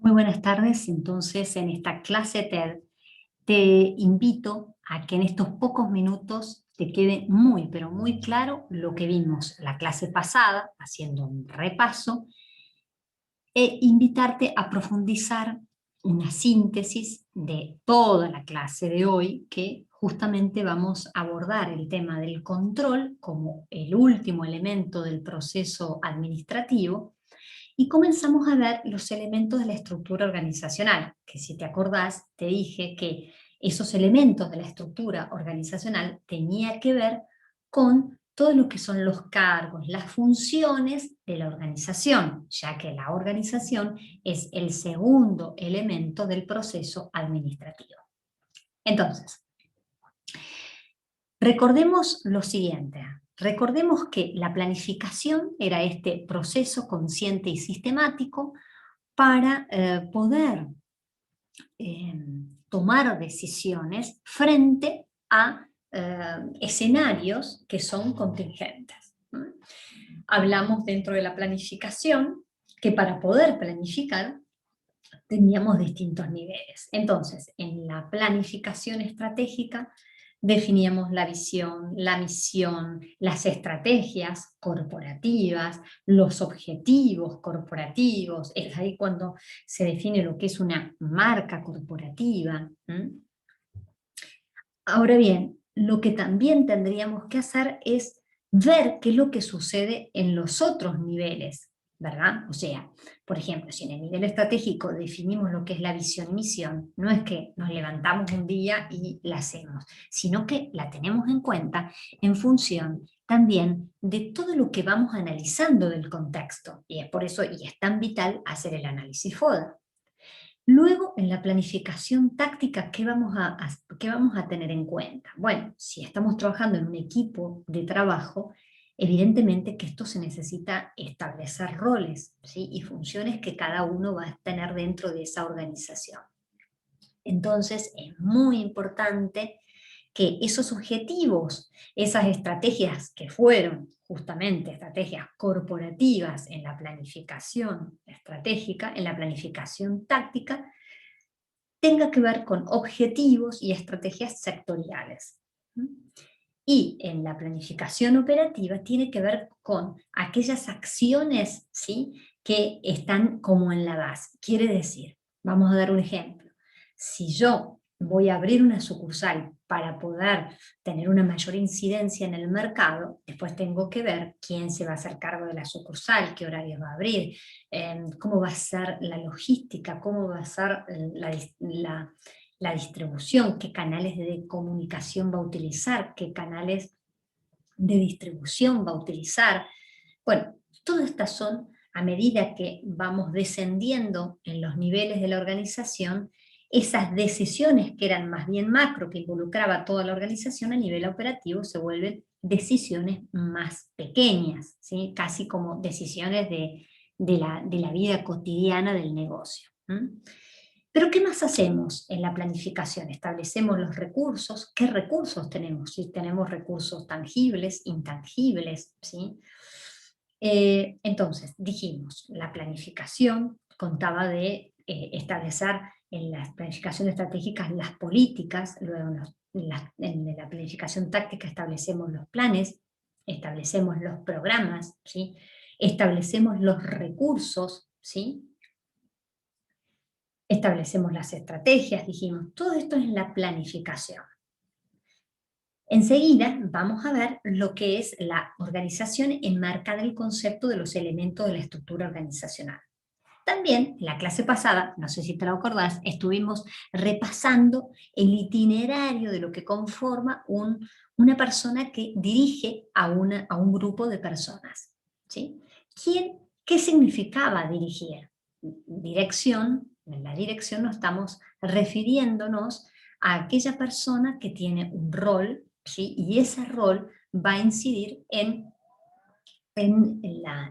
Muy buenas tardes. Entonces, en esta clase TED te invito a que en estos pocos minutos te quede muy, pero muy claro lo que vimos la clase pasada, haciendo un repaso, e invitarte a profundizar una síntesis de toda la clase de hoy, que justamente vamos a abordar el tema del control como el último elemento del proceso administrativo. Y comenzamos a ver los elementos de la estructura organizacional, que si te acordás, te dije que esos elementos de la estructura organizacional tenía que ver con todo lo que son los cargos, las funciones de la organización, ya que la organización es el segundo elemento del proceso administrativo. Entonces, recordemos lo siguiente. Recordemos que la planificación era este proceso consciente y sistemático para poder tomar decisiones frente a escenarios que son contingentes. Hablamos dentro de la planificación que para poder planificar teníamos distintos niveles. Entonces, en la planificación estratégica definíamos la visión, la misión, las estrategias corporativas, los objetivos corporativos. Es ahí cuando se define lo que es una marca corporativa. Ahora bien, lo que también tendríamos que hacer es ver qué es lo que sucede en los otros niveles, ¿verdad? O sea, por ejemplo, si en el nivel estratégico definimos lo que es la visión y misión, no es que nos levantamos un día y la hacemos, sino que la tenemos en cuenta en función también de todo lo que vamos analizando del contexto. Y es por eso, y es tan vital hacer el análisis FODA. Luego, en la planificación táctica, ¿qué vamos a tener en cuenta? Bueno, si estamos trabajando en un equipo de trabajo, evidentemente que esto se necesita establecer roles, ¿sí? Y funciones que cada uno va a tener dentro de esa organización. Entonces, es muy importante que esos objetivos, esas estrategias que fueron justamente estrategias corporativas en la planificación estratégica, en la planificación táctica, tenga que ver con objetivos y estrategias sectoriales. Y en la planificación operativa tiene que ver con aquellas acciones, ¿sí?, que están como en la base. Quiere decir, vamos a dar un ejemplo, si yo voy a abrir una sucursal para poder tener una mayor incidencia en el mercado, después tengo que ver quién se va a hacer cargo de la sucursal, qué horarios va a abrir, cómo va a ser la logística, cómo va a ser la distribución, qué canales de comunicación va a utilizar, qué canales de distribución va a utilizar. Bueno, todas estas son, a medida que vamos descendiendo en los niveles de la organización, esas decisiones que eran más bien macro, que involucraba a toda la organización a nivel operativo, se vuelven decisiones más pequeñas, ¿sí? Casi como decisiones de la vida cotidiana del negocio. Pero ¿qué más hacemos en la planificación? Establecemos los recursos. ¿Qué recursos tenemos? Si tenemos recursos tangibles, intangibles, ¿sí? Entonces, dijimos, la planificación contaba de establecer en las planificaciones estratégicas las políticas, luego en la planificación táctica establecemos los planes, establecemos los programas, ¿sí? Establecemos los recursos, ¿sí? Establecemos las estrategias, dijimos, todo esto es la planificación. Enseguida vamos a ver lo que es la organización enmarcada en el concepto de los elementos de la estructura organizacional. También, en la clase pasada, no sé si te lo acordás, estuvimos repasando el itinerario de lo que conforma una persona que dirige a un grupo de personas, ¿sí? ¿Qué significaba dirigir? Dirección, en la dirección no estamos refiriéndonos a aquella persona que tiene un rol, ¿sí? Y ese rol va a incidir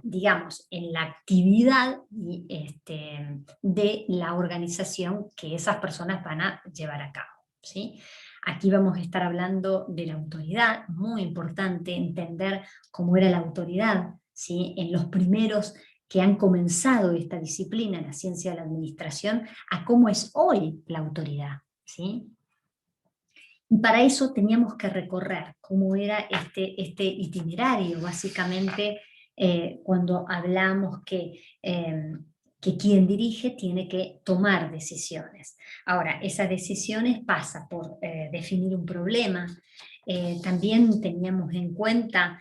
digamos, en la actividad de la organización que esas personas van a llevar a cabo, ¿sí? Aquí vamos a estar hablando de la autoridad, muy importante entender cómo era la autoridad, ¿sí? En los primeros que han comenzado esta disciplina, la ciencia de la administración, a cómo es hoy la autoridad, ¿sí? Y para eso teníamos que recorrer cómo era este itinerario, básicamente, cuando hablamos que quien dirige tiene que tomar decisiones. Ahora, esas decisiones pasan por definir un problema. También teníamos en cuenta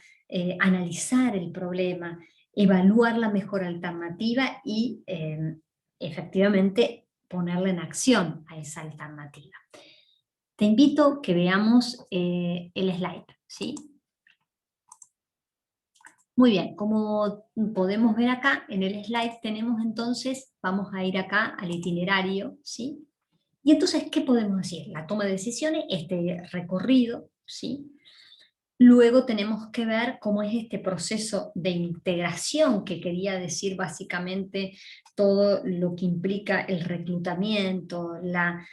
analizar el problema, evaluar la mejor alternativa y efectivamente ponerla en acción a esa alternativa. Te invito a que veamos el slide, ¿sí? Muy bien, como podemos ver acá, en el slide tenemos entonces, vamos a ir acá al itinerario, ¿sí? Y entonces, ¿qué podemos decir? La toma de decisiones, este recorrido, ¿sí? Luego tenemos que ver cómo es este proceso de integración, que quería decir básicamente todo lo que implica el reclutamiento, la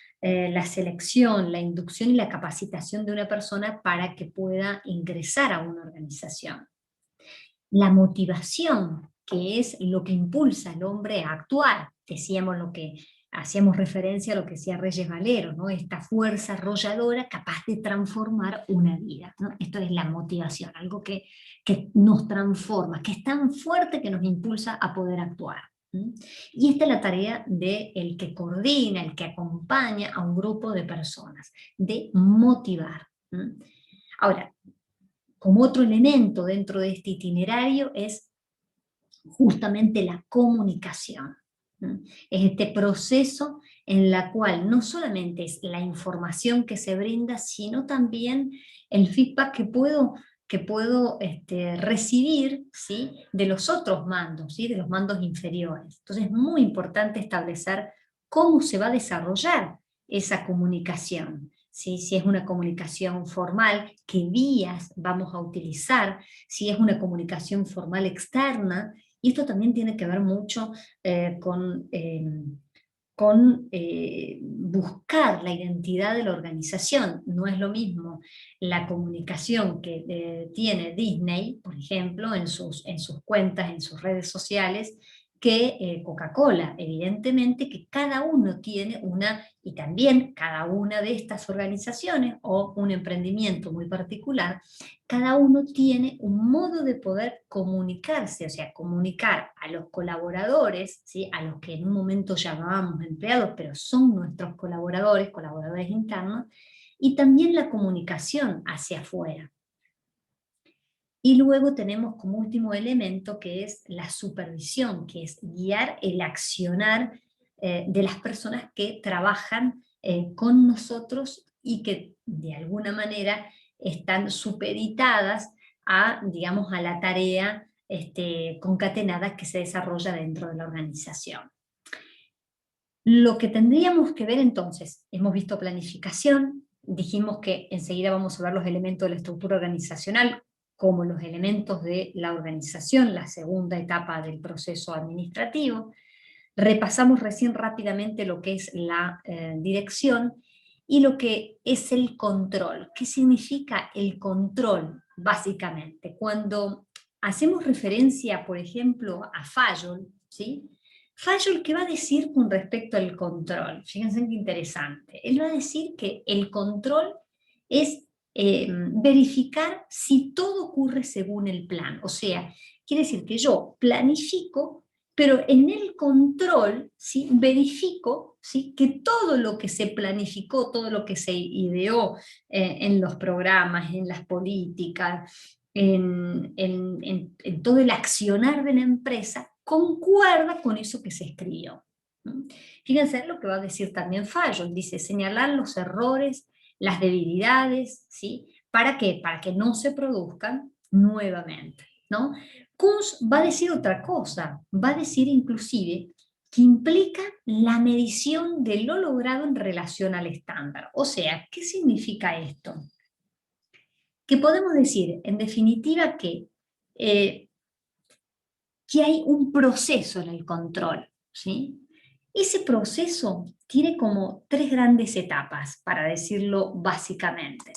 selección, la inducción y la capacitación de una persona para que pueda ingresar a una organización. La motivación, que es lo que impulsa al hombre a actuar, decíamos lo que hacíamos referencia a lo que decía Reyes Valero, ¿no? Esta fuerza arrolladora capaz de transformar una vida, ¿no? Esto es la motivación, algo que nos transforma, que es tan fuerte que nos impulsa a poder actuar. ¿Mm? Y esta es la tarea del que coordina, el que acompaña a un grupo de personas, de motivar. ¿Mm? Ahora, como otro elemento dentro de este itinerario es justamente la comunicación. Es este proceso en la cual no solamente es la información que se brinda, sino también el feedback que puedo recibir, ¿sí?, de los otros mandos, ¿sí?, de los mandos inferiores. Entonces es muy importante establecer cómo se va a desarrollar esa comunicación. ¿Sí? Si es una comunicación formal, qué vías vamos a utilizar, si es una comunicación formal externa, y esto también tiene que ver mucho con buscar la identidad de la organización. No es lo mismo la comunicación que tiene Disney, por ejemplo, en sus cuentas, en sus redes sociales, que Coca-Cola. Evidentemente que cada uno tiene y también cada una de estas organizaciones o un emprendimiento muy particular, cada uno tiene un modo de poder comunicarse, o sea, comunicar a los colaboradores, ¿sí?, a los que en un momento llamábamos empleados, pero son nuestros colaboradores, colaboradores internos, y también la comunicación hacia afuera. Y luego tenemos como último elemento que es la supervisión, que es guiar el accionar de las personas que trabajan con nosotros y que de alguna manera están supeditadas a, digamos, a la tarea concatenada que se desarrolla dentro de la organización. Lo que tendríamos que ver entonces, hemos visto planificación, dijimos que enseguida vamos a ver los elementos de la estructura organizacional como los elementos de la organización, la segunda etapa del proceso administrativo. Repasamos recién rápidamente lo que es la dirección y lo que es el control. ¿Qué significa el control, básicamente? Cuando hacemos referencia, por ejemplo, a Fayol, ¿sí?, Fayol, ¿qué va a decir con respecto al control? Fíjense qué interesante. Él va a decir que el control es verificar si todo ocurre según el plan. O sea, quiere decir que yo planifico, pero en el control, ¿sí?, verifico, ¿sí?, que todo lo que se planificó, todo lo que se ideó en los programas, en las políticas, en todo el accionar de la empresa, concuerda con eso que se escribió. Fíjense lo que va a decir también Fayol, dice señalar los errores, las debilidades, ¿sí? ¿Para qué? Para que no se produzcan nuevamente, ¿no? Kunz va a decir otra cosa, va a decir inclusive que implica la medición de lo logrado en relación al estándar. O sea, ¿qué significa esto? Que podemos decir, en definitiva, que hay un proceso en el control, ¿sí? Ese proceso tiene como tres grandes etapas, para decirlo básicamente.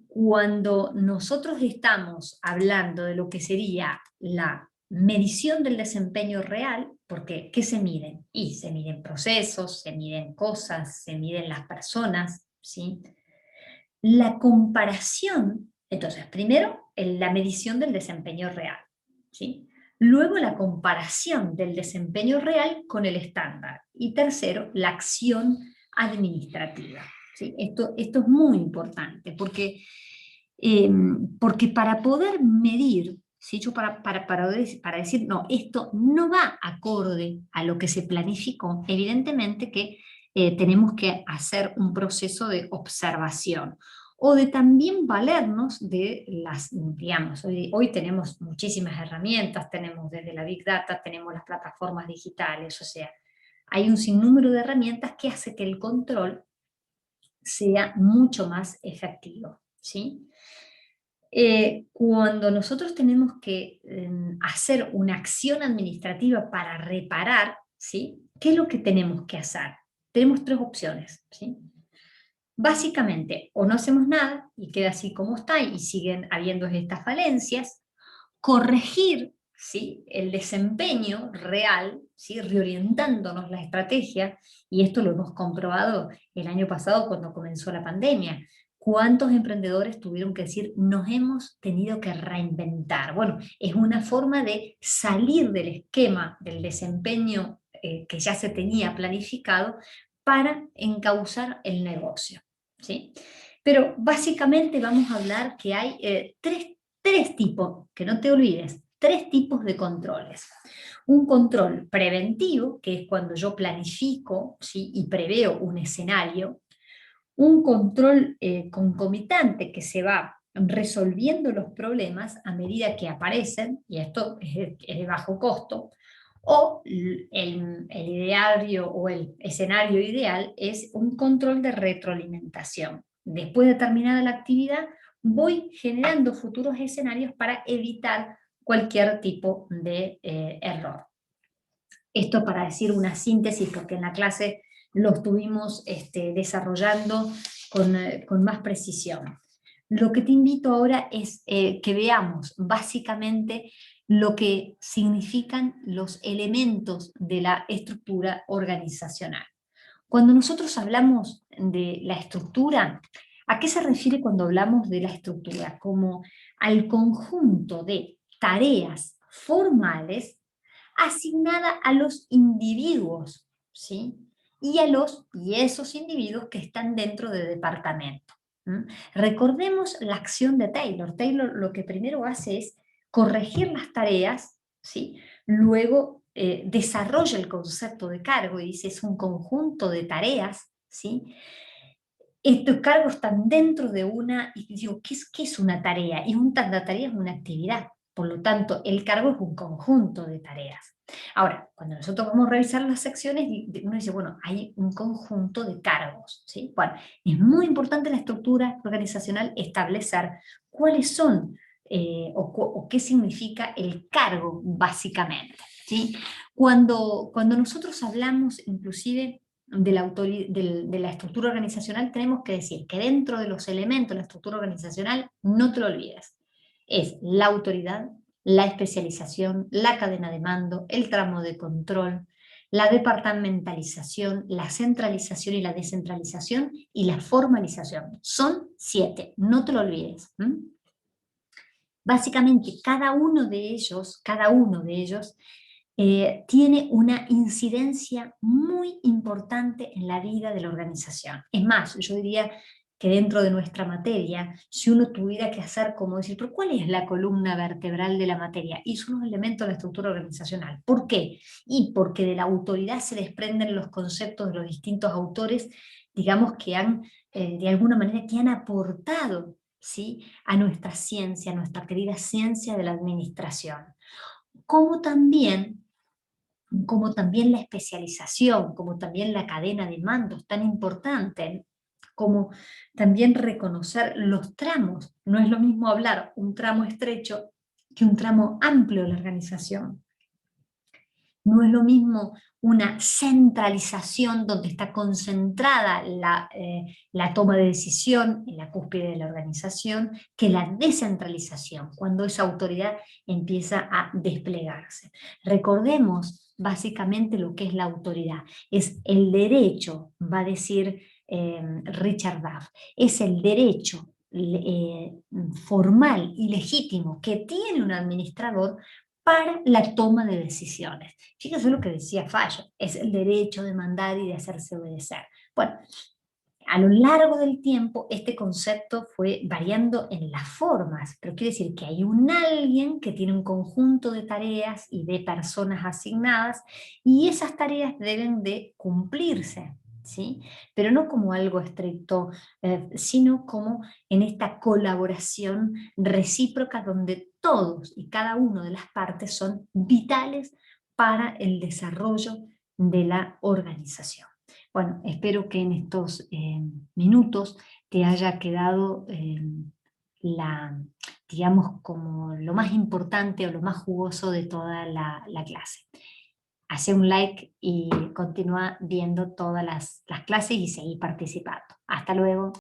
Cuando nosotros estamos hablando de lo que sería la medición del desempeño real, porque ¿qué se miden? Y se miden procesos, se miden cosas, se miden las personas, ¿sí? La comparación, entonces, primero, la medición del desempeño real, ¿sí? Luego, la comparación del desempeño real con el estándar. Y tercero, la acción administrativa, ¿sí? Esto es muy importante, porque para poder medir, ¿sí? Yo para decir, no, esto no va acorde a lo que se planificó, evidentemente que tenemos que hacer un proceso de observación o de también valernos de las, digamos, hoy tenemos muchísimas herramientas, tenemos desde la Big Data, tenemos las plataformas digitales, o sea, hay un sinnúmero de herramientas que hace que el control sea mucho más efectivo, ¿sí? Cuando nosotros tenemos que hacer una acción administrativa para reparar, ¿sí? ¿Qué es lo que tenemos que hacer? Tenemos tres opciones, ¿sí? Básicamente, o no hacemos nada y queda así como está y siguen habiendo estas falencias, corregir, ¿sí? El desempeño real, ¿sí? Reorientándonos la estrategia, y esto lo hemos comprobado el año pasado cuando comenzó la pandemia. ¿Cuántos emprendedores tuvieron que decir, nos hemos tenido que reinventar? Bueno, es una forma de salir del esquema del desempeño que ya se tenía planificado para encauzar el negocio, ¿sí? Pero básicamente vamos a hablar que hay tres tipos, que no te olvides, tres tipos de controles. Un control preventivo, que es cuando yo planifico, ¿sí? Y preveo un escenario. Un control concomitante, que se va resolviendo los problemas a medida que aparecen, y esto es de bajo costo. O el ideario o el escenario ideal es un control de retroalimentación. Después de terminada la actividad, voy generando futuros escenarios para evitar cualquier tipo de error. Esto para decir una síntesis, porque en la clase lo estuvimos desarrollando con más precisión. Lo que te invito ahora es que veamos básicamente lo que significan los elementos de la estructura organizacional. Cuando nosotros hablamos de la estructura, ¿a qué se refiere cuando hablamos de la estructura? Como al conjunto de tareas formales asignada a los individuos, ¿sí? Y esos individuos que están dentro del departamento. Recordemos la acción de Taylor. Taylor lo que primero hace es corregir las tareas, ¿sí? Luego desarrolla el concepto de cargo y dice es un conjunto de tareas, ¿sí? Estos cargos están dentro de una, y digo, ¿qué es una tarea? Y una tarea es una actividad, por lo tanto, el cargo es un conjunto de tareas. Ahora, cuando nosotros vamos a revisar las secciones, uno dice, bueno, hay un conjunto de cargos, ¿sí? Bueno, es muy importante en la estructura organizacional establecer cuáles son o qué significa el cargo, básicamente, ¿sí? Cuando nosotros hablamos, inclusive, de la estructura organizacional, tenemos que decir que dentro de los elementos de la estructura organizacional, no te lo olvides, es la autoridad, la especialización, la cadena de mando, el tramo de control, la departamentalización, la centralización y la descentralización y la formalización. Son 7, no te lo olvides. Básicamente, cada uno de ellos tiene una incidencia muy importante en la vida de la organización. Es más, yo diría que dentro de nuestra materia, si uno tuviera que hacer como decir, pero ¿cuál es la columna vertebral de la materia? Y son los elementos de la estructura organizacional. ¿Por qué? Y porque de la autoridad se desprenden los conceptos de los distintos autores, digamos, que han, de alguna manera, que han aportado, ¿sí? A nuestra ciencia, a nuestra querida ciencia de la administración. Como también la especialización, como también la cadena de mando es tan importante, como también reconocer los tramos. No es lo mismo hablar un tramo estrecho que un tramo amplio de la organización. No es lo mismo una centralización donde está concentrada la toma de decisión en la cúspide de la organización que la descentralización, cuando esa autoridad empieza a desplegarse. Recordemos básicamente lo que es la autoridad. Es el derecho, va a decir Richard Duff, es el derecho formal y legítimo que tiene un administrador para la toma de decisiones. Fíjense lo que decía Fallo, es el derecho de mandar y de hacerse obedecer. Bueno, a lo largo del tiempo este concepto fue variando en las formas, pero quiere decir que hay un alguien que tiene un conjunto de tareas y de personas asignadas y esas tareas deben de cumplirse, ¿sí? Pero no como algo estricto, sino como en esta colaboración recíproca donde todos y cada una de las partes son vitales para el desarrollo de la organización. Bueno, espero que en estos minutos te haya quedado la, digamos, como lo más importante o lo más jugoso de toda la clase. Hace un like y continúa viendo todas las clases y seguir participando. Hasta luego.